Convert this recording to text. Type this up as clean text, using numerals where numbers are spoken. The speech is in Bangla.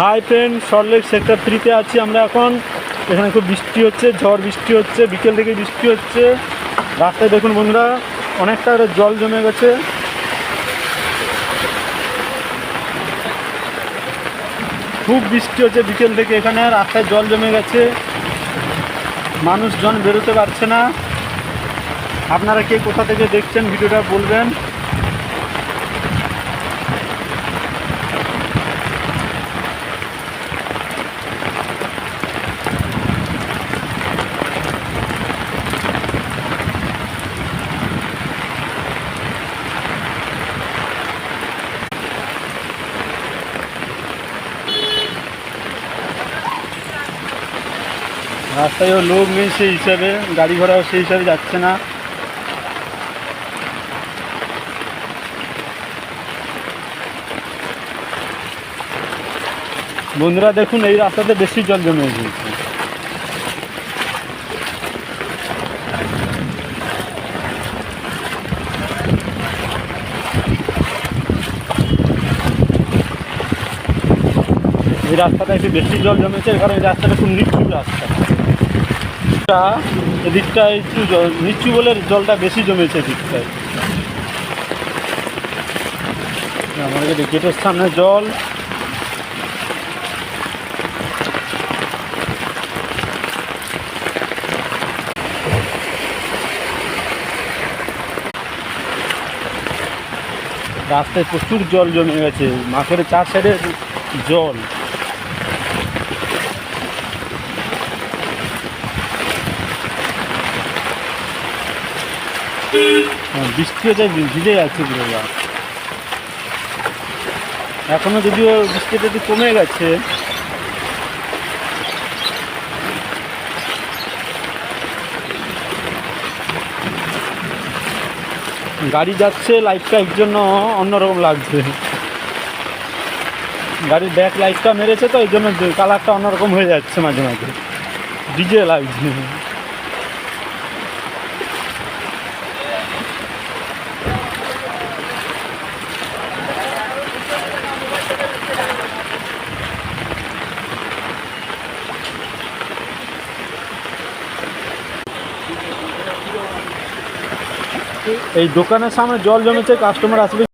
হাই ফ্রেন্ড, সল্টলেক সেক্টর 3-তে আছি আমরা এখন। এখানে খুব বৃষ্টি হচ্ছে, ঝড় বৃষ্টি হচ্ছে, বিকেল থেকে বৃষ্টি হচ্ছে। রাস্তায় দেখুন বন্ধুরা, অনেকটা জল জমে গেছে। খুব বৃষ্টি হচ্ছে বিকেল থেকে, এখানে রাস্তায় জল জমে গেছে, মানুষজন বেরোতে পারছে না। আপনারা কে কোথা থেকে দেখছেন ভিডিওটা বলবেন। রাস্তায়ও লোক নেই সেই হিসাবে, গাড়ি ঘোড়াও সেই হিসাবে যাচ্ছে না। বন্ধুরা দেখুন, এই রাস্তাতে বেশি জল জমে গেছে। এই রাস্তাটা একটু বেশি জল জমেছে, কারণ এই রাস্তাটা খুব নিচু রাস্তা। এদিকটা একটু নিচু বলে জলটা বেশি জমেছে এদিকটায়। আমাদের গেটের সামনে জল। রাস্তায় প্রচুর জল জমে গেছে, মাঠের 4 সাইডে জল। বৃষ্টি হচ্ছে, ভিজে যাচ্ছে পুরো। এখনো যদিও বৃষ্টিটা একটু কমে গেছে। গাড়ি যাচ্ছে, লাইটটা এর জন্য অন্যরকম লাগছে। গাড়ির ব্যাক লাইটটা মেরেছে তো, এই জন্য কালারটা অন্যরকম হয়ে যাচ্ছে মাঝে মাঝে, ডিজে লাগছে। এই দোকানের সামনে জল জমেছে, কাস্টমার আসবে।